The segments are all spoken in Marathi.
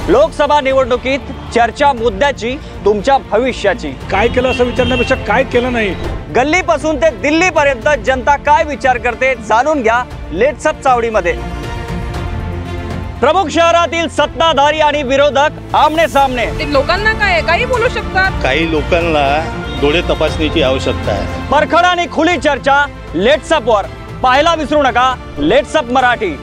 लोकसभा निवडणुकीत चर्चा मुद्द्याची, तुमच्या भविष्याची। काय केलं असं विचारण्यापेक्षा काय केलं नाही, गल्लीपासून ते दिल्लीपर्यंत जनता काय विचार करते जाणून घ्या लेट्सअप चावडीमध्ये। प्रमुख शहरातील सत्ताधारी आणि विरोधक आमने सामने। लोकांना काय काही बोलू शकतात, काही लोकांना डोळे तपासणीची आवश्यकता आहे। परखड आणि खुली चर्चा लेट्सअप वर पाहायला विसरू नका। लेट्सअप मराठी।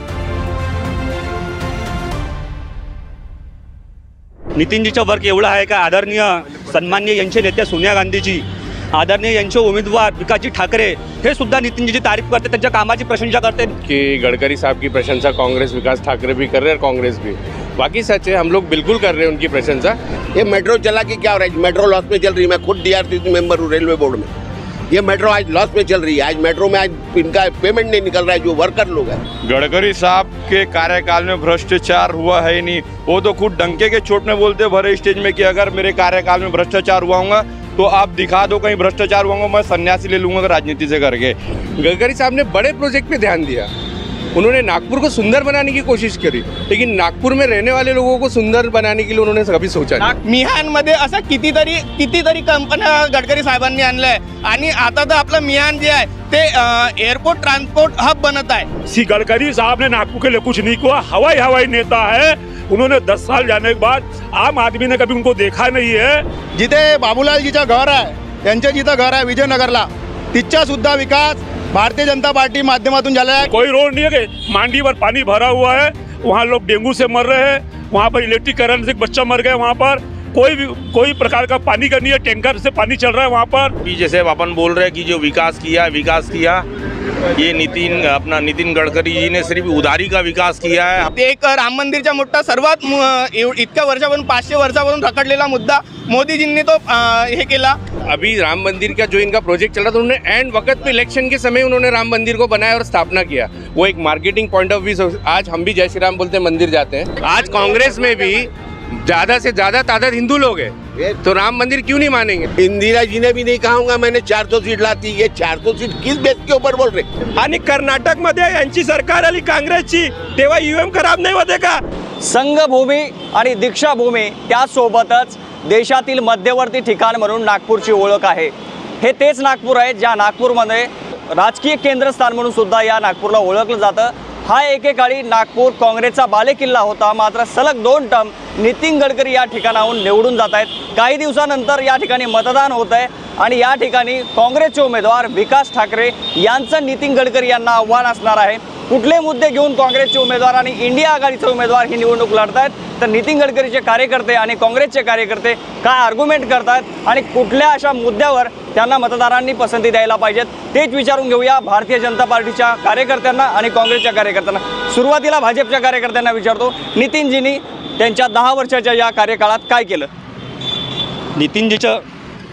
नितीनजीचा वर्क एवढा आहे का आदरणीय सन्माननीय यांचे नेते सोनिया गांधीजी, आदरणीय यांचे उमेदवार विकासजी ठाकरे हे सुद्धा नितीनजीची तारीफ करते, त्यांच्या कामाची प्रशंसा करते। कि गडकरी साहब की प्रशंसा कांग्रेस विकास ठाकरे भी कर रहे हैं, कांग्रेस भी बाकी सच है, हम लोग बिल्कुल कर रहे हैं उनकी प्रशंसा। ये मेट्रो चला कि क्या हो रहा है, मेट्रो लॉस में चल रही है। मैं खुद डीआरसीसी मेंबर हूँ रेलवे बोर्ड में। ये मेट्रो आज लॉस में चल रही है। आज मेट्रो में आज इनका पेमेंट नहीं निकल रहा है, जो वर्कर लोग हैं। गडकरी साहब के कार्यकाल में भ्रष्टाचार हुआ है नहीं, वो तो खुद डंके के चोट में बोलते भरे स्टेज में कि अगर मेरे कार्यकाल में भ्रष्टाचार हुआ होगा तो आप दिखा दो कहीं भ्रष्टाचार हुआ, मैं सन्यासी ले लूंगा राजनीति से करके। गडकरी साहब ने बड़े प्रोजेक्ट पे ध्यान दिया, उन्होंने नागपुर को सुंदर बनाने की कोशिश करी, लेकिन नागपुर में रहने वाले लोगों को सुंदर बनाने के लिए उन्होंने कभी सोचा नहीं। मिहानमध्ये असं कितीतरी कंपन्या गडकरी साहेबांनी आणलंय आणि आता तर आपलं मिहान जे आहे ते एयरपोर्ट ट्रांसपोर्ट हब बनत आहे। सी गडकरी साहब ने नागपुर के लिए कुछ नहीं किया। हवाई नेता है, उन्होंने 10 साल जाने के बाद आम आदमी ने कभी उनको देखा नहीं है। जिथे बाबूलाल जीचं घर आहे, त्यांचे जिथं घर आहे विजयनगरला, तिथचा सुद्धा विकास भारतीय जनता पार्टी माध्यमातून झालेला है। कोई रोड नहीं है कि मांडी पर पानी भरा हुआ है, वहाँ लोग डेंगू से मर रहे हैं, वहाँ पर इलेक्ट्रिक करंट से बच्चा मर गया, वहाँ पर कोई प्रकार का पानी का नहीं है, टैंकर से पानी चल रहा है वहाँ पर। जैसे अपन बोल रहे हैं कि जो विकास किया ये नितिन गडकरी जी ने सिर्फ उधारी का विकास किया है। एक राम मंदिरचा मोठा सर्वात इतक्या वर्षापासून 500 वर्षापासून रखडलेला मुद्दा मोदीजींनी तो हे केला। अभी राम मंदिर का जो इनका प्रोजेक्ट चल रहा था, उन्होंने एंड वक्त पे इलेक्शन के समय उन्होंने राम मंदिर को बनाया और स्थापना किया। वो एक मार्केटिंग पॉइंट ऑफ व्यू। आज हम भी जय श्री राम बोलते मंदिर जाते हैं। आज कांग्रेस में भी ज्यादा से ज्यादा तादाद हिंदू लोग हैं, तो राम मंदिर क्यों नहीं मानेंगे। इंदिरा जी ने भी नहीं कहूँगा मैंने 400 सीट लाती। ये 400 सीट किस बेस के ऊपर बोल रहे। आणि कर्नाटक मध्ये यांची सरकार आली काँग्रेसची, तेव्हा ईव्हीएम खराब नाही होते का। संघभूमी आणि दीक्षाभूमी त्यासोबतच देशातील मध्यवर्ती ठिकाण म्हणून नागपूरची ओळख आहे। हे तेच नागपूर आहे ज्या नागपूरमध्ये राजकीय केंद्रस्थान म्हणून सुद्धा या नागपूरला ओळखलं जातं। हा एकेकाळी नागपूर काँग्रेसचा बालेकिल्ला होता, मात्र सलग 2 टर्म नितीन गडकरी या ठिकाणाहून निवडून जात आहेत। काही दिवसानंतर या ठिकाणी मतदान होत आहे आणि या ठिकाणी काँग्रेसचे उमेदवार विकास ठाकरे यांचं नितीन गडकरी यांना आव्हान असणार आहे। कुठले मुद्दे घेऊन काँग्रेसचे उमेदवार आणि इंडिया आघाडीचे उमेदवार ही निवडणूक लढतायत, तर नितीन गडकरीचे कार्यकर्ते आणि काँग्रेसचे कार्यकर्ते काय आर्ग्युमेंट करतात आणि कुठल्या अशा मुद्द्यावर त्यांना मतदारांनी पसंती द्यायला पाहिजेत तेच विचारून घेऊया भारतीय जनता पार्टीच्या कार्यकर्त्यांना आणि काँग्रेसच्या कार्यकर्त्यांना। सुरुवातीला भाजपच्या कार्यकर्त्यांना विचारतो, नितीनजींनी त्यांच्या 10 वर्षाच्या या कार्यकाळात काय केलं?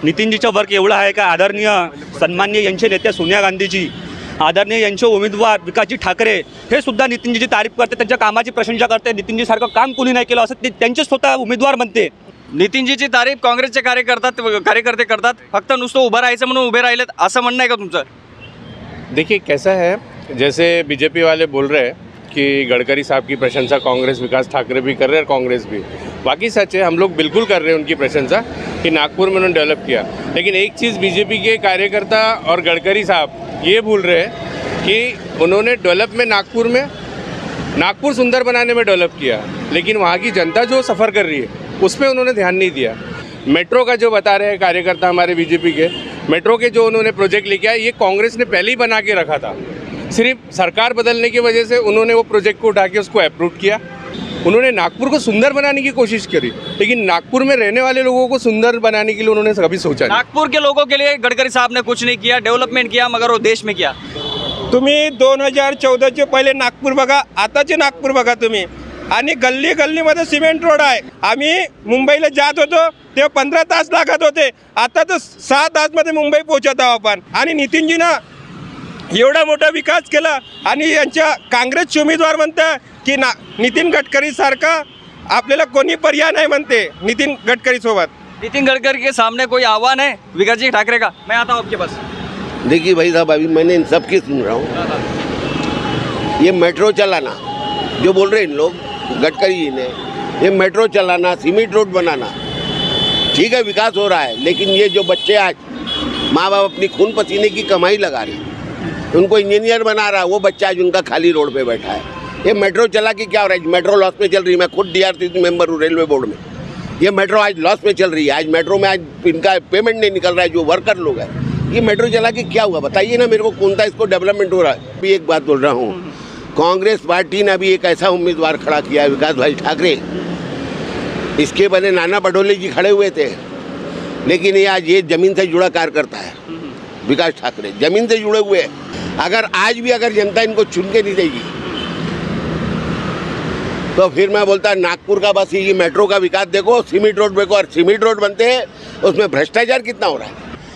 नितीनजीचा वर्क एवढा आहे का आदरणीय सन्माननीय यांचे नेते सोनिया गांधीजी, आदरणीय यांचे उमेदवार विकासजी ठाकरे हे सुद्धा नितीनजीची तारीफ करते, त्यांच्या कामाची प्रशंसा करते। नितीनजी सारखं काम कोणी नाही केलं असं ते त्यांचे स्वतः उमेदवार म्हणते। नितीनजीची तारीफ काँग्रेसचे कार्यकर्ते करतात, फक्त नुसतं उभं राहायचं म्हणून उभे राहिलेत असं म्हणणं आहे का तुमचं? देखिए कैसा है, जैसे बीजेपी वाले बोल रहे हैं कि गडकरी साहब की प्रशंसा कांग्रेस विकास ठाकरे भी कर रहे हैं, कांग्रेस भी बाकी सच है, हम लोग बिल्कुल कर रहे हैं उनकी प्रशंसा कि नागपुर में उन्होंने डेवलप किया। लेकिन एक चीज़ बीजेपी के कार्यकर्ता और गडकरी साहब ये भूल रहे हैं कि उन्होंने डेवलप में नागपुर सुंदर बनाने में डेवलप किया, लेकिन वहाँ की जनता जो सफ़र कर रही है उस पर उन्होंने ध्यान नहीं दिया। मेट्रो का जो बता रहे हैं कार्यकर्ता हमारे बीजेपी के, मेट्रो के जो उन्होंने प्रोजेक्ट लेके आए ये कांग्रेस ने पहले ही बना के रखा था, सिर्फ सरकार बदलने की वजह से उन्होंने वो प्रोजेक्ट को उठा के उसको अप्रूव किया। उन्होंने नागपुर को सुंदर बनाने की कोशिश करी, लेकिन नागपुर में रहने वाले लोगों को सुंदर बनाने के लिए उन्होंने कभी सोचा नहीं। नागपुर के लोगों के लिए गडकरी साहब ने कुछ नहीं किया, डेव्हलपमेंट किया, मगर वो देश में किया। तुम्ही 2014चे पहिले नागपूर बघा, आताचे नागपूर बघा तुम्ही, आणि गल्लीमध्ये सिमेंट रोड आहे। आम्ही मुंबईला जात होतो तेव्हा 15 तास लागत होते, आता तर 6 तासमध्ये मुंबई पोहोचत आहोत आपण। आणि नितीनजीनं एवढा मोठा विकास केला आणि यांच्या काँग्रेसचे उमेदवार म्हणतात की नितीन गडकरी सारखा आपल्याला कोणी पर्याय नहीं म्हणते नितिन गडकरी सोबत। नितिन गडकरी के सामने कोई आह्वान है विकास जी ठाकरे का? मैं आता हूँ आपके पास। देखिए भाई साहब, अभी मैंने इन सबकी सुन रहा हूँ। ये मेट्रो चलाना जो बोल रहे हैं इन लोग, गडकरी जी ने, ये मेट्रो चलाना, सीमेंट रोड बनाना, ठीक है विकास हो रहा है, लेकिन ये जो बच्चे आज माँ बाप अपनी खून पसीने की कमाई लगा रहे, उनको इंजीनियर बना रहा है, वो बच्चा आज उनका खाली रोड पे बैठा है। ये मेट्रो चला के क्या हो रहा है? मेट्रो लॉस में चल रही है। मैं खुद DRCC मेंबर हूँ रेलवे बोर्ड में। ये मेट्रो आज लॉस में चल रही है। आज मेट्रो में आज इनका पेमेंट नहीं निकल रहा है, जो वर्कर लोग हैं। ये मेट्रो चला के क्या हुआ बताइए ना मेरे को, कौन सा इसको डेवलपमेंट हो रहा है? अभी एक बात बोल रहा हूँ, कांग्रेस पार्टी ने अभी एक ऐसा उम्मीदवार खड़ा किया है, विकास भाई ठाकरे। इसके बने नाना पटोले जी खड़े हुए थे, लेकिन ये आज ये जमीन से जुड़ा कार्यकर्ता है। विकास ठाकरे जमीन से जुड़े हुए हैं। अगर आज भी अगर जनता इनको चुन के नहीं देगी तो फिर मैं बोलता नागपुर का बस ये मेट्रो का विकास देखो, सीमेंट रोड देखो, और सीमेंट रोड बनते हैं उसमें भ्रष्टाचार कितना हो रहा है।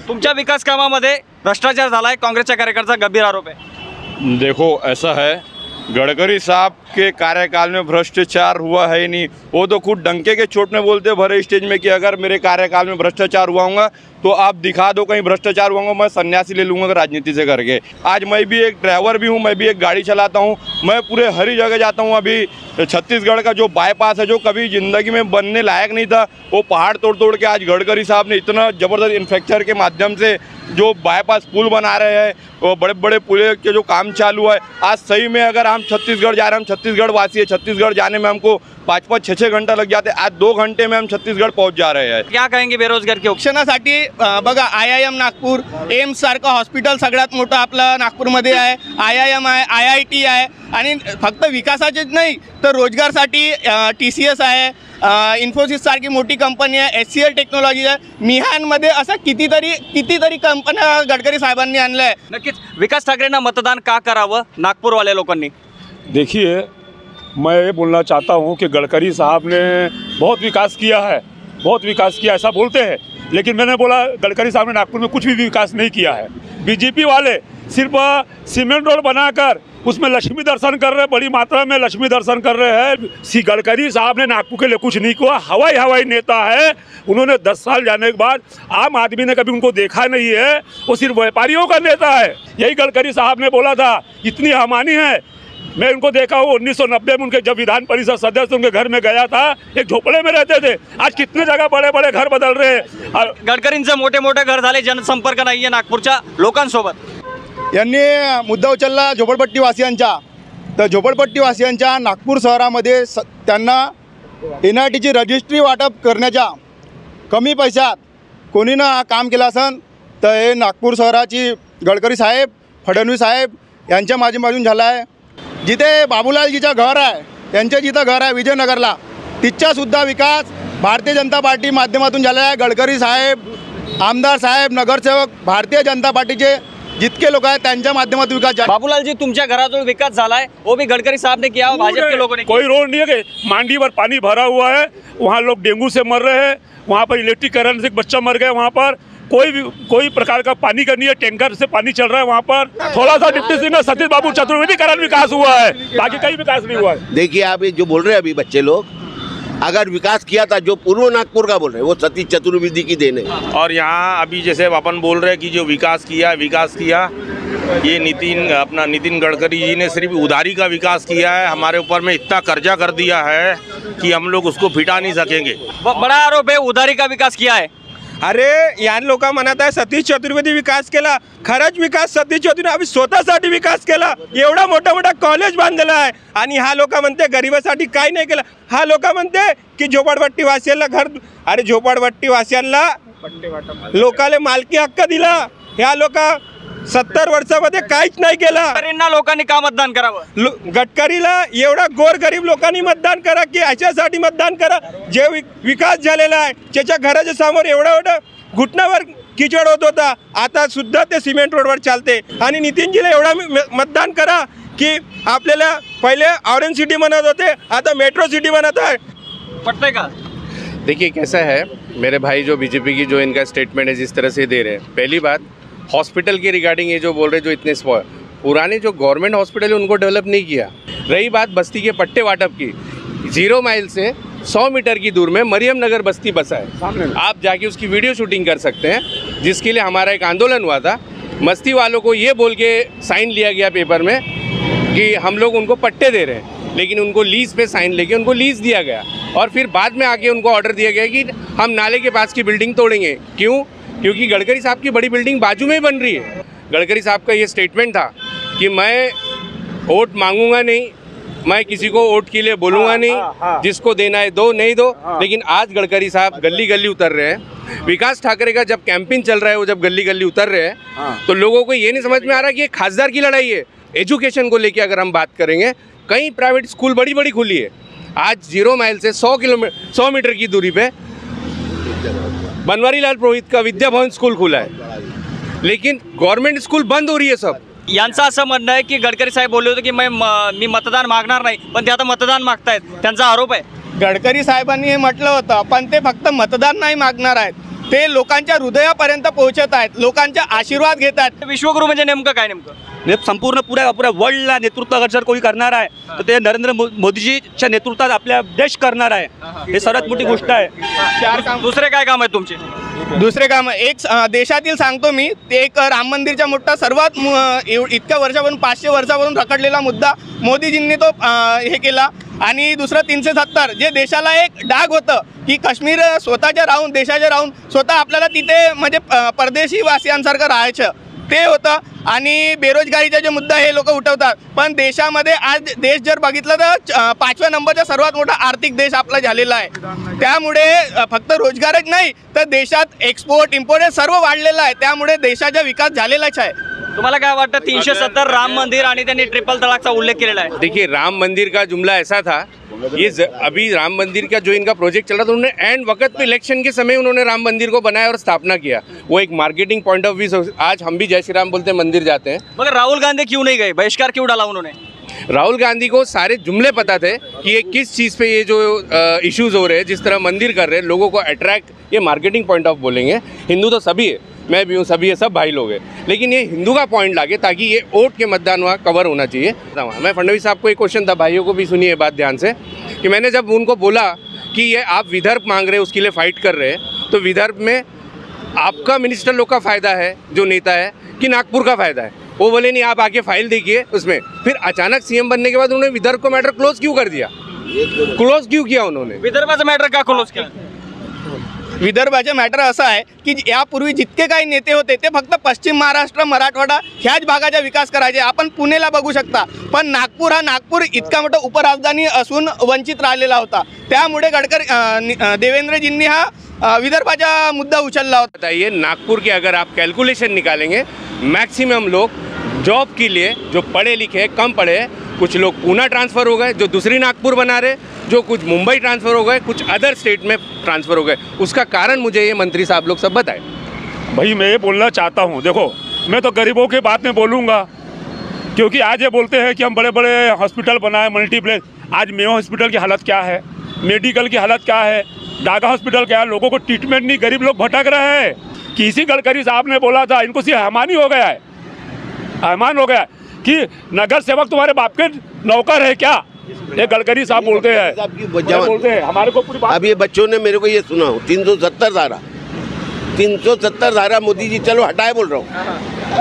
तुमच्या विकास कामामध्ये भ्रष्टाचार झालाय, काँग्रेसच्या कार्यकर्त्याचा गंभीर आरोप आहे। देखो ऐसा है, गडकरी साहब के कार्यकाल में भ्रष्टाचार हुआ है ही नहीं। वो तो खुद डंके के चोट में बोलते भरे स्टेज में कि अगर मेरे कार्यकाल में भ्रष्टाचार हुआ होगा तो आप दिखा दो कहीं भ्रष्टाचार हुआ होगा, मैं सन्यासी ले लूँगा राजनीति से करके। आज मैं भी एक ड्राइवर भी हूँ, मैं भी एक गाड़ी चलाता हूँ, मैं पूरे हरी जगह जाता हूँ। अभी छत्तीसगढ़ का जो बाईपास है, जो कभी ज़िंदगी में बनने लायक नहीं था, वो पहाड़ तोड़ तोड़ के आज गडकरी साहब ने इतना ज़बरदस्त इंफ्रास्ट्रक्चर के माध्यम से जो बाईपास पुल बना रहे हैं, वो बड़े बड़े पुल के जो काम चालू है। आज सही में अगर हम छत्तीसगढ़ जा रहे हैं, हम छत्तीसगढ़ वासी है, छत्तीसगढ़ जाने में हमको 5-5, 6-6 घंटा लग जाते हैं, आज 2 घंटे में हम छत्तीसगढ़ पहुंच जा रहे हैं। क्या कहेंगे बेरोजगार के शिक्षणासाठी बघा IIM नागपूर, एम्स सारखं हॉस्पिटल सगळ्यात मोठं आपलं नागपूरमध्ये आहे, IIM आहे, IIT आहे, आणि फक्त विकासाचेच नाही तर रोजगारसाठी TCS आहे, इन्फोसिस सारखी मोठी कंपनी आहे, HCL टेक्नॉलॉजी आहे, मिहानमध्ये असं कितीतरी कंपन्या गडकरी साहेबांनी आणल्या आहे। नक्कीच विकास ठाकरेंना मतदान का करावं नागपूरवाल्या लोकांनी? देखिए, मैं ये बोलना चाहता हूँ कि गडकरी साहब ने बहुत विकास किया है, बहुत विकास किया ऐसा बोलते हैं, लेकिन मैंने बोला गडकरी साहब ने नागपुर में कुछ भी विकास नहीं किया है। बीजेपी वाले सिर्फ सीमेंट रोड बनाकर उसमें लक्ष्मी दर्शन कर रहे हैं, बड़ी मात्रा में लक्ष्मी दर्शन कर रहे हैं। गडकरी साहब ने नागपुर के लिए कुछ नहीं किया। हवाई नेता है, उन्होंने 10 साल जाने के बाद आम आदमी ने कभी उनको देखा नहीं है, वो सिर्फ व्यापारियों का नेता है। यही गडकरी साहब ने बोला था, इतनी हमानी है। मैं उनको देखा हूँ 1990 में, उनके जब विधान परिषद सदस्य उनके घर में गया था, एक झोपड़े में रहते थे। आज कितने जगह बड़े बड़े घर बदल रहे हैं। गडकरींचे मोठे मोठे घर झाले, जनसंपर्क नाहीये नागपूरच्या लोकांसोबत। यांनी मुद्दा उचलला झोपडपट्टीवासियांचा, तर झोपडपट्टीवासियांच्या नागपूर शहरामध्ये त्यांना NITची रजिस्ट्री वाटप करण्याच्या कमी पैशात कोणी ना काम केलं असन तर हे नागपूर शहराची गडकरी साहेब, फडणवीस साहेब यांच्या माध्यमातून झालं आहे। जिथे बाबूलालजीचं घर आहे, त्यांचं जिथं घर आहे विजयनगरला, तिथचासुद्धा विकास भारतीय जनता पार्टी माध्यमातून झाला आहे। गडकरी साहेब, आमदार साहेब, नगरसेवक, भारतीय जनता पार्टीचे जितके लोग हैं त्यांच्या माध्यमातून विकास झाला। बाबूलाल जी, तुमच्या घराजवळ विकास झालाय, वो भी गडकरी साहब ने किया, भाजपा के लोगों ने। कोई रोड नहीं है कि मांडी पर पानी भरा हुआ है, वहाँ लोग डेंगू से मर रहे हैं, वहाँ पर इलेक्ट्रिक करंट से बच्चा मर गया, वहाँ पर कोई प्रकार का पानी का नहीं है, टैंकर से पानी चल रहा है वहाँ पर। थोड़ा सा डिप्टी सिंह सतीश बाबू चतुर्वेदी कारण विकास हुआ है, बाकी कहीं विकास नहीं हुआ है। देखिए आप ये जो बोल रहे हैं अभी बच्चे लोग, अगर विकास किया था, जो पूर्व नागपुर का बोल रहे हैं, वो सतीश चतुर्वेदी की देन है। और यहाँ अभी जैसे अपन बोल रहे हैं कि जो विकास किया, ये नितिन गडकरी जी ने सिर्फ उधारी का विकास किया है। हमारे ऊपर में इतना कर्जा कर दिया है कि हम लोग उसको फिटा नहीं सकेंगे। बड़ा आरोप है, उधारी का विकास किया है। अरे या लोक म्हणत आहे सतीश चतुर्वेदी विकास केला, खरंच विकास सतीश चतुर्वेदी आम्ही स्वतःसाठी विकास केला, एवढा मोठा मोठा कॉलेज बांधलेला आहे। आणि हा लोक म्हणते गरिबासाठी काय नाही केलं। हा लोक म्हणते की झोपडपट्टी वासियांना घर, अरे झोपडपट्टी वासियांना लोकाले मालकी हक्क दिला, ह्या लोक 70 वर्षामध्ये काहीच नाही केलं। गडकरींना लोकांनी का मतदान करावं? गडकरीला एवढा गोरगरीब लोकांनी मतदान करा की ह्याच्यासाठी मतदान करा जे विकास झालेला आहे, त्याच्या घराच्या समोर एवढा घुटण्यावर किचड होत होता, आता सुद्धा ते सिमेंट रोडवर चालते। आणि नितीनजीला एवढा मतदान करा की आपल्याला पहिले ऑरेंज सिटी बनत होते, आता मेट्रो सिटी बनत आहे। पटतंय का? देखिए कैसा है, मेरे भाई जो बीजेपी की जो इनका स्टेटमेंट है जिस तरह से दे रहे हैं, पहली बात हॉस्पिटल के रिगार्डिंग ये जो बोल रहे हैं, जो इतने पुराने जो गवर्नमेंट हॉस्पिटल है उनको डेवलप नहीं किया। रही बात बस्ती के पट्टे वाटप की, 0 माइल से 100 मीटर की दूर में मरियम नगर बस्ती बसा है, आप जाके उसकी वीडियो शूटिंग कर सकते हैं, जिसके लिए हमारा एक आंदोलन हुआ था। बस्ती वालों को ये बोल के साइन लिया गया पेपर में कि हम लोग उनको पट्टे दे रहे हैं, लेकिन उनको लीज पे साइन लेके उनको लीज दिया गया और फिर बाद में आके उनको ऑर्डर दिया गया कि हम नाले के पास की बिल्डिंग तोड़ेंगे। क्यों? क्योंकि गडकरी साहब की बड़ी बिल्डिंग बाजू में ही बन रही है। गडकरी साहब का ये स्टेटमेंट था कि मैं वोट मांगूंगा नहीं, मैं किसी को वोट के लिए बोलूँगा नहीं, जिसको देना है दो, नहीं दो। लेकिन आज गडकरी साहब गली गली उतर रहे हैं। विकास ठाकरे का जब कैंपेन चल रहा है, वो जब गली गली उतर रहे हैं, तो लोगों को ये नहीं समझ में आ रहा कि ये खासदार की लड़ाई है। एजुकेशन को लेके अगर हम बात करेंगे, कई प्राइवेट स्कूल बड़ी बड़ी खुली है। आज 0 माइल से 100 मीटर की दूरी पे बनवारी लाल पुरोहित का विद्या भवन स्कूल खुला है, लेकिन गवर्नमेंट स्कूल बंद हो रही है सब। यांचं असं म्हणणं आहे की गडकरी साहेब बोलले होते की मी मतदान मागणार नाही, पण ते आता मतदान मागतायत, त्यांचा आरोप आहे। गडकरी साहेबांनी हे म्हटलं होतं, पण ते फक्त मतदान नाही मागणार आहेत, ते लोकांच्या हृदयापर्यंत पोहोचत आहेत, लोकांचा आशीर्वाद घेत आहेत। विश्वगुरु म्हणजे नेमकं काय? नेमकं संपूर्ण पुऱ्या वर्ल्डला नेतृत्व अगर जर कोणी करणार आहे तर ते नरेंद्र मोदीजीच्या नेतृत्वात आपल्या देश करणार आहे, हे सर्वात मोठी गोष्ट आहे। दुसरे काय काम आहे तुमचे? दुसरे काम एक देशातील सांगतो मी, ते एक राम मंदिरचा मोठा सर्वात इतक्या वर्षापासून 500 वर्षापासून रखडलेला मुद्दा मोदीजींनी तो हे केला। आणि दुसरं 370 जे देशाला एक डाग होतं की काश्मीर स्वतःच्या राहून देशाच्या राहून स्वतः आपल्याला तिथे म्हणजे परदेशी वासियांसारखं राहायचं ते होतं। आणि बेरोजगारीचा जो मुद्दा हे लोक उठवतात, पण देशामध्ये आज देश जर बघितलं तर 5व्या नंबरचा सर्वात मोठा आर्थिक देश आपला झालेला आहे। त्यामुळे फक्त रोजगारच नाही तर देशात एक्सपोर्ट इम्पोर्ट हे सर्व वाढलेलं आहे, त्यामुळे देशाचा विकास झालेलाच आहे। तुम्हाला काय वाटतं? 370 राम मंदिर आणि त्यांनी ट्रिपल तलाकचा उल्लेख केलेला आहे। देखिए, राम मंदिर का जुमला ऐसा था, ये अभी राम मंदिर का जो इनका प्रोजेक्ट चल रहा था, उन्होंने एंड वक्त पे इलेक्शन के समय उन्होंने राम मंदिर को बनाया और स्थापना किया। वो एक मार्केटिंग पॉइंट ऑफ व्यू, आज हम भी जय श्री राम बोलते हैं, मंदिर जाते हैं। मगर राहुल गांधी क्यों नहीं गए? बहिष्कार क्यों डाला उन्होंने? राहुल गांधी को सारे जुमले पता थे कि ये किस चीज़ पे ये जो इश्यूज हो रहे हैं, जिस तरह मंदिर कर रहे हैं, लोगों को अट्रैक्ट, ये मार्केटिंग पॉइंट ऑफ बोलेंगे। हिंदू तो सभी है, मैं भी हूँ, सभी है, सब भाई लोग हैं, लेकिन ये हिंदू का पॉइंट लागे ताकि ये वोट के मतदान वहाँ कवर होना चाहिए। मैं फडणवीस साहब को एक क्वेश्चन था, भाइयों को भी सुनिए बात ध्यान से, कि मैंने जब उनको बोला कि ये आप विदर्भ मांग रहे हैं, उसके लिए फाइट कर रहे हैं, तो विदर्भ में आपका मिनिस्टर लोग का फ़ायदा है जो नेता है कि नागपुर का फ़ायदा है? वो बोले नहीं, आप आके फाइल देखिए उसमें। फिर अचानक सीएम बनने के बाद उन्होंने विदर्भ को मैटर क्लोज क्यों कर दिया? क्लोज क्यों किया उन्होंने? विदर्भाचा मॅटर का क्लोज केला? विदर्भाचे मॅटर असं आहे की यापूर्वी जितके काही नेते होते ते फक्त पश्चिम महाराष्ट्र मराठवाडा ह्याच भागाचा विकास करायचे। आपण पुणेला बघू शकता, पण नागपूर इतका मोठा उपराजधानी असून वंचित राहिलेला होता, त्यामुळे देवेंद्रजींनी हा विदर्भाचा मुद्दा उचलला होता। बताइए, नागपुर के अगर आप कैलकुलेशन निकालेंगे, मैक्सिमम लोग जॉब के लिए जो पढ़े लिखे कम पढ़े, कुछ लोग पूना ट्रांसफ़र हो गए, जो दूसरी नागपुर बना रहे, जो कुछ मुंबई ट्रांसफ़र हो गए, कुछ अदर स्टेट में ट्रांसफ़र हो गए। उसका कारण मुझे ये मंत्री साहब लोग सब बताए। भाई मैं ये बोलना चाहता हूँ, देखो मैं तो गरीबों के बात में बोलूँगा, क्योंकि आज ये बोलते हैं कि हम बड़े बड़े हॉस्पिटल बनाए, मल्टीप्लेक्स। आज मेयो हॉस्पिटल की हालत क्या है, मेडिकल की हालत क्या है, डागा हॉस्पिटल क्या है, लोगों को ट्रीटमेंट नहीं, गरीब लोग भटक रहे हैं। किसी गडकरी साहब ने बोला था, इनको सिर्फ हैमानी हो गया है, हैमान हो गया है कि नगर सेवक तुम्हारे बाप के नौकर है क्या? ये गडकरी साहब बोलते हैं हमारे को पूरी बात। अब ये बच्चों ने मेरे को ये सुना हो, 370 धारा मोदी जी चलो हटाए बोल रहा हूँ,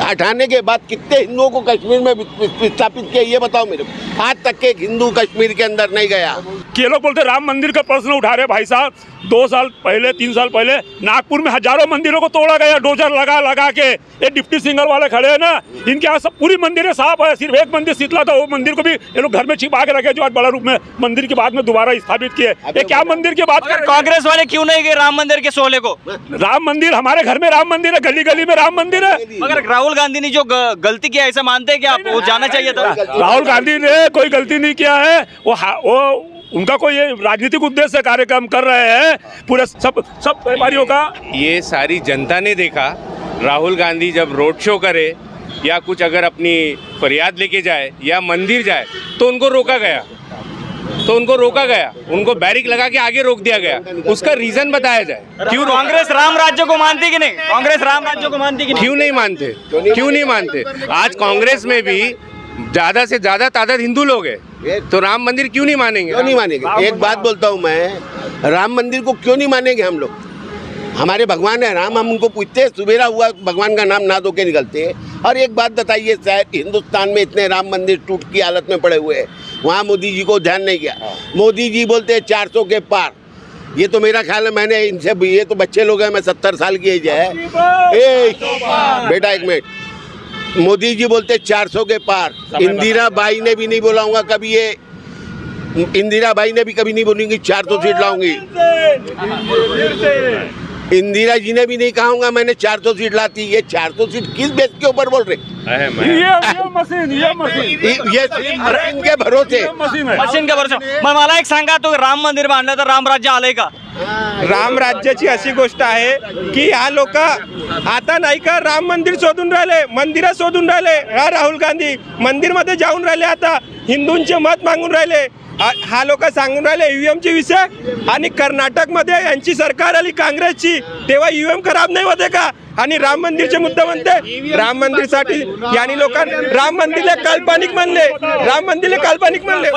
हटाने के बाद कितने हिंदुओं को कश्मीर में विस्थापित किया ये बताओ मेरे को। आज तक के हिंदू कश्मीर के अंदर नहीं गया। ये लोग बोलते राम मंदिर का प्रश्न उठा रहे। भाई साहब, 2 साल पहले 3 साल पहले नागपुर में हजारों मंदिरों को तोड़ा गया, डोजर लगा के। ये डिप्टी सिंगल वाले खड़े हैं ना, इनके यहाँ सब पूरी मंदिरें साफ है, सिर्फ एक मंदिर शीतला था, वो मंदिर को भी ये लोग घर में छिपा के रखे, जो आज बड़ा रूप में मंदिर के बाद में दोबारा स्थापित किए। ये क्या मंदिर की बात कर? कांग्रेस वाले क्यों नहीं गए राम मंदिर के शोले को? राम मंदिर हमारे घर में राम मंदिर है, गली गली में राम मंदिर है। मगर राहुल गांधी ने जो गलती किया, ऐसा मानते हैं कि आप वो जाना चाहिए था? राहुल गांधी ने कोई गलती नहीं किया है, वो उनका कोई राजनीतिक उद्देश्य से कार्यक्रम कर रहे हैं पूरे सब व्यापारियों का। ये सारी जनता ने देखा, राहुल गांधी जब रोड शो करे या कुछ अगर अपनी फरियाद लेके जाए या मंदिर जाए तो उनको रोका गया, उनको बैरिक लगा के आगे रोक दिया गया। उसका रीजन बताया जाए, क्यों कांग्रेस राम राज्य को मानती कि नहीं? कांग्रेस राम राज्य को मानती कि नहीं? क्यों नहीं मानते? आज कांग्रेस में भी ज़्यादा से ज़्यादा तादाद हिंदू लोग हैं, तो राम मंदिर क्यों नहीं मानेंगे? क्यों नहीं मानेंगे? एक बात बोलता हूँ मैं, राम मंदिर को क्यों नहीं मानेंगे हम लोग? हमारे भगवान है राम, हम उनको पूछते हैं, सुबेरा हुआ भगवान का नाम ना दो के निकलते हैं। और एक बात बताइए, शायद हिंदुस्तान में इतने राम मंदिर टूट की हालत में पड़े हुए हैं, वहाँ मोदी जी को ध्यान नहीं किया। मोदी जी बोलते 400 के पार। ये तो मेरा ख्याल है, मैंने इनसे, ये तो बच्चे लोग हैं, मैं 70 साल की एज है। बेटा एक मिनट, मोदी जी बोलते 400 के पार। इंदिरा बाई ने भी नहीं बोला होगा कभी, ये इंदिरा बाई ने भी कभी नहीं बोलेंगी 400 सीट लाऊंगी। इंदिरा जी ने भी नहीं कहा होगा मैंने 400 सीट लाती। ये 400 सीट किस बेस के ऊपर बोल रहे? ये मशीन ये सिर्फ मशीन के भरोसे, मशीन के भरोसे। मग मला एक सांगा, तो राम मंदिर बांधलं तर राम राज्य आलंय का? राम राज्याची अशी गोष्ट आहे की ह्या लोक आता नाही का राम मंदिर शोधून राहिले, मंदिरं शोधून राहिले। हा राहुल गांधी मंदिरमध्ये जाऊन राहिले, आता हिंदूंचे मत मागून राहिले। हा लोक सांगून राहिले ईव्हीएमचे विषय। आणि कर्नाटकमध्ये यांची सरकार आली काँग्रेसची, तेव्हा ईव्हीएम खराब नाही होते का? आणि राम मंदिरचे मुद्दे म्हणते, राम मंदिरसाठी यांनी लोकांना राम मंदिरला काल्पनिक म्हणले, राम मंदिरला काल्पनिक म्हणले।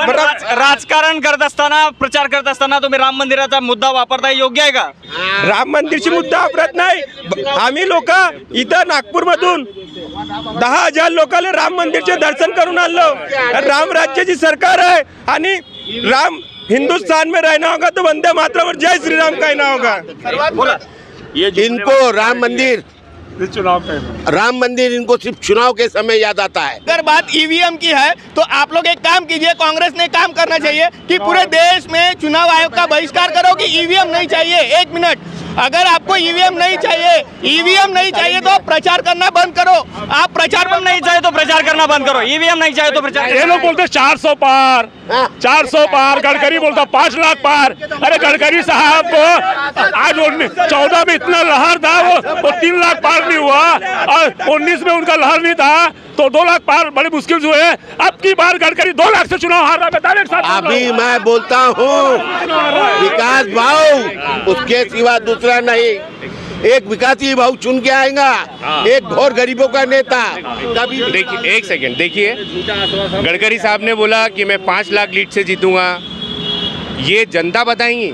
राजकारण करत असताना, प्रचार करत असताना तुम्ही राम मंदिराचा मुद्दा वापरताय, योग्य आहे का? राम मंदिरची मुद्दा वापरत नाही आम्ही लोक। इथं नागपूरमधून 10,000 लोकांना राम मंदिरचे दर्शन करून आणलो। राम राज्याची सरकार आहे आणि राम हिंदुस्तान में रहना होगा तो वंदे मातरम और जय श्री राम कहना होगा। इनको राम मंदिर इनको सिर्फ चुनाव के समय याद आता है। अगर बात ईवीएम की है तो आप लोग एक काम कीजिए, कांग्रेस ने काम करना चाहिए कि पूरे देश में चुनाव आयोग का बहिष्कार करो कि ईवीएम नहीं चाहिए। 1 मिनट, अगर आपको ईवीएम नहीं चाहिए तो प्रचार करना बंद करो। आप प्रचार नहीं चाहिए तो प्रचार करना बंद करो, ईवीएम नहीं चाहिए तो प्रचार। ये लोग बोलते 400 पार, 400 पार, गडकरी बोलता 5 लाख पार। अरे गडकरी साहब को आज 14 में इतना लहर था, वो 3 लाख पार नहीं हुआ, और 19 में उनका लहर नहीं था तो 2 लाख पार बड़ी मुश्किल से हुए। अब की बार गडकरी 2 लाख से चुनाव हार रहा है। अभी मैं बोलता हूँ विकास भाव, उसके सिवा दूसरा नहीं। एक विकासी भाव चुन के आएगा, एक घोर गरीबों का नेता। कभी देखिए, एक सेकंड देखिए, गडकरी साहब ने बोला कि मैं 5 लाख लीड से जीतूंगा। ये जनता बताएंगी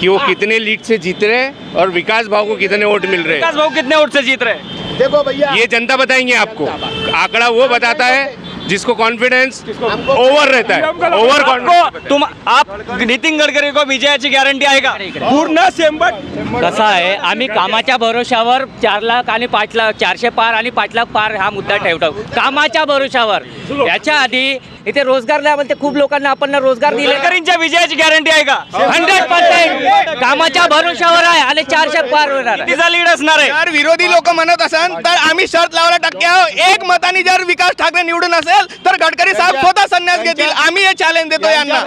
कि वो कितने लीड से जीत रहे और विकास भाव को कितने वोट मिल रहे। विकास भाव कितने वोट से जीत रहे? देखो भैया, ये जनता बताएंगे आपको। आंकड़ा वो बताता है जिसको कॉन्फिडेंस ओवर रहता है, ओवर कॉन्फिडेंस। तुम आप नितीन गडकरी को विजयाची गॅरंटी आहे का? पूर्ण 100%। कसं आहे, आम्ही कामाच्या भरोशावर 4 लाख आणि 5 लाख, 400 पार आणि 5 लाख पार हा मुद्दा ठेवतो, कामाच्या भरोशावर। याच्या आधी इथे रोजगार नाही म्हणते, खूप लोकांना आपण रोजगार दिले। गडकरींच्या विजयाची गॅरंटी आहे का? 100% कामाच्या भरोशावर आहे आणि 400 पार होणार आहे। तिचा लीड असणार आहे। जर विरोधी लोक म्हणत असन तर आम्ही शर्त लावायला टक्के आहोत, 1 मतांनी जर विकास ठाकरे निवडून असेल तर गडकरी साहेब स्वतः संन्यास घेतील। आम्ही हे चॅलेंज देतो यांना,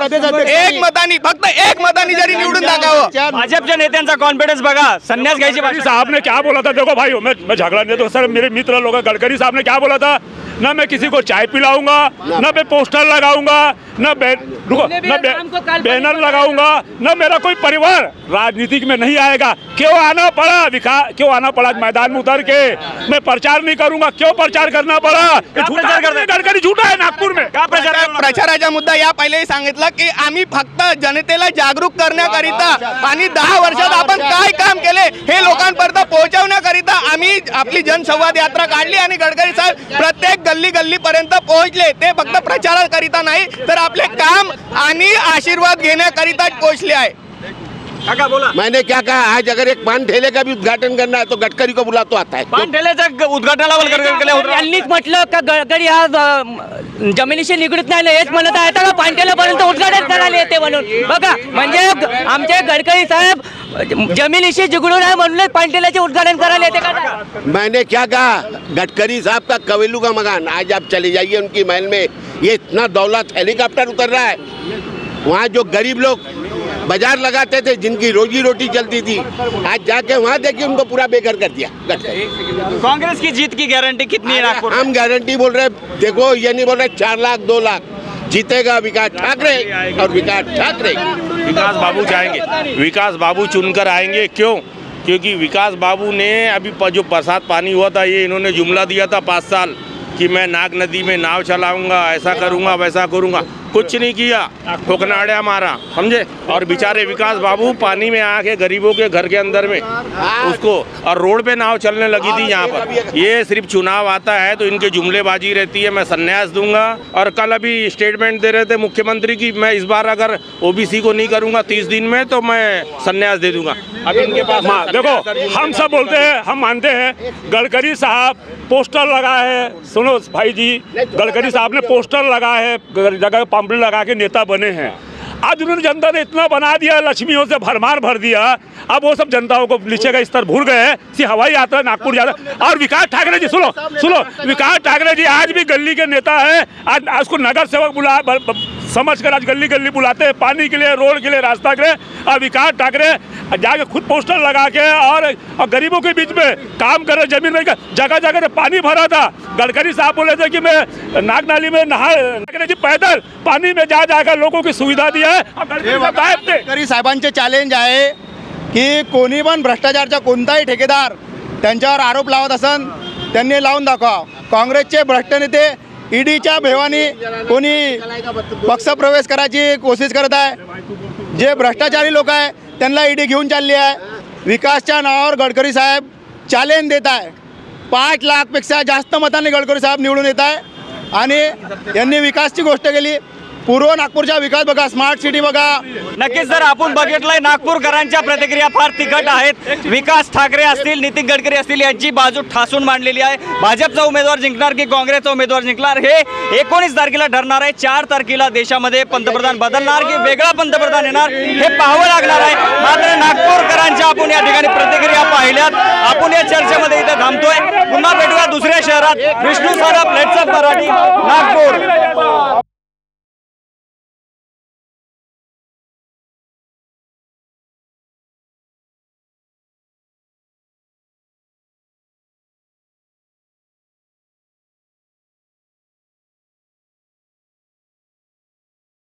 1 मतांनी, फक्त 1 मतांनी जरी निवडून दाखवावं। भाजपच्या नेत्यांचा कॉन्फिडन्स बघा, संन्यास घ्यायची बात। साहब ने क्या बोला था? देखो भाई, मैं झगड़ा नहीं, तो सर मेरे मित्र लोग, गडकरी साहब ने क्या बोला था? ना मैं किसी को चाय पिलाऊंगा, ना मैं पोस्टर लगाऊंगा, ना बैनर लगाऊंगा, ना मेरा कोई परिवार राजनीतिक में नहीं आएगा। क्यों आना पड़ा मैदान में उतर के? मैं प्रचार नहीं करूंगा। क्यों प्रचार करना पड़ा? गडकरी झूठा है नागपूर में। प्रचाराचा मुद्दा या पहिलेही सांगितलं की आम्ही फक्त जनतेला जागरूक करण्याकरिता आणि 10 वर्षात आपण काय काम केले हे लोकांपर्यंत पोहोचवण्याकरिता आम्ही आपली जनसंवाद यात्रा काढली आणि गडकरी साहेब प्रत्येक गल्ली पर्यंत पोहोचले। ते फक्त प्रचाराकरिता नाही तर आपले काम आणि आशीर्वाद घेण्याकरिताच पोहोचले आहे। काका बोला। मैंने क्या कहा, आज अगर एक पान ठेले का भी उद्घाटन करना है तो गडकरी को बुला तो आता है। पान ठेल्याच्या उद्घाटनाला यांनीच म्हटलं का गडकरी हा जमिनीशी निगडीत नाही, हेच म्हणत आहे का पान ठेल्यापर्यंत उद्घाटन करायला येते म्हणून। बघा, म्हणजे आमचे गडकरी साहेब जमिनीशी जिगडून आहे म्हणून पान ठेल्याचे उद्घाटन करायला येते का? मैंने क्या कहा, गडकरी साहब का कवेलू का मकान, आज आप चले जाइए उनकी महल में, ये इतना दौलत, हेलीकॉप्टर उतर रहा है। वहाँ जो गरीब लोग बाजार लगाते थे, जिनकी रोजी रोटी चलती थी, आज जाके वहाँ देखिए उनको पूरा बेघर कर दिया। कांग्रेस की जीत की गारंटी कितनी है नागपुर? हम गारंटी बोल रहे, देखो ये नहीं बोल रहे 4 लाख 2 लाख जीतेगा विकास ठाकरे, और विकास ठाकरे, विकास बाबू जाएंगे, विकास बाबू चुनकर आएंगे। क्यों? क्योंकि विकास बाबू ने अभी जो बरसात पानी हुआ था, ये इन्होंने जुमला दिया था 5 साल कि मैं नाग नदी में नाव चलाऊंगा, ऐसा करूंगा वैसा करूंगा। कुछ नहीं किया, ठोकनाड़िया मारा, समझे। और बेचारे विकास बाबू पानी में आके गरीबों के घर के अंदर में उसको, और रोड पे नाव चलने लगी थी यहाँ पर। ये सिर्फ चुनाव आता है तो इनके जुमलेबाजी रहती है, मैं संन्यास दूंगा। और कल अभी स्टेटमेंट दे रहे थे मुख्यमंत्री की, मैं इस बार अगर ओबीसी को नहीं करूंगा 30 दिन में तो मैं संन्यास दे दूंगा। अब इनके पास देखो, हम सब बोलते हैं, हम मानते हैं गडकरी साहब पोस्टर लगाए हैं, सुनो भाई जी, गडकरी साहब ने पोस्टर लगाए हैं, जगह पंपलेट लगा के नेता बने हैं। आज उन्होंने जनता ने इतना बना दिया, लक्ष्मियों से भरमार भर दिया, अब वो सब जनताओं को नीचे का स्तर भूल गए। सी हवाई यात्रा नागपुर जाता। और विकास ठाकरे जी, सुनो, विकास ठाकरे जी आज भी गली के नेता है। आज उसको नगर सेवक बुला समझ कर आज गली गली बुलाते हैं, पानी के लिए, रोड के लिए, रास्ता के लिए। और विकास ठाकरे जाके खुद पोस्टर लगा के और गरीबों के बीच में काम कर रहे, जमीन में जगह जगह पानी भरा था। गडकरी साहब बोले थे कि मैं नाग नाली में नहा, जी पैदल पानी में जा जाकर लोगों की सुविधा दिया है। गडकरी साहेबांचे चॅलेंज आहे की कोणी पण भ्रष्टाचारचा कोणताही ठेकेदार त्यांच्यावर आरोप लावत असन त्यांनी लावून दाखवा। काँग्रेसचे भ्रष्ट नेते ईडीच्या भेवानी कोणी पक्षप्रवेश करायची कोशिश करत आहे, जे भ्रष्टाचारी लोक आहे त्यांना ईडी घेऊन चालली आहे। विकासच्या नावावर गडकरी साहेब चॅलेंज देत आहे। 5 लाखपेक्षा जास्त मतांनी गडकरी साहेब निवडून येत आहे आणि यांनी विकासची गोष्ट केली। पूर्व नागपूरचा विकास बघा, स्मार्ट सिटी बघा। नक्कीच जर आपण बघितलंय नागपूरकरांच्या प्रतिक्रिया फार तिखट आहेत। विकास ठाकरे असतील, नितीन गडकरी असतील, यांची बाजू ठासून मांडलेली आहे। भाजपचा उमेदवार जिंकणार की काँग्रेसचा उमेदवार जिंकणार हे 19 तारखेला ठरणार आहे। 4 तारखेला देशामध्ये पंतप्रधान बदलणार की वेगळा पंतप्रधान येणार हे पाहावं लागणार आहे। मात्र नागपूरकरांच्या आपण या ठिकाणी प्रतिक्रिया पाहिल्यात। आपण या चर्चेमध्ये इथे थांबतोय। पुन्हा भेटूया दुसऱ्या शहरात। Vishnu Sarap, let's up Marathi, Nagpur.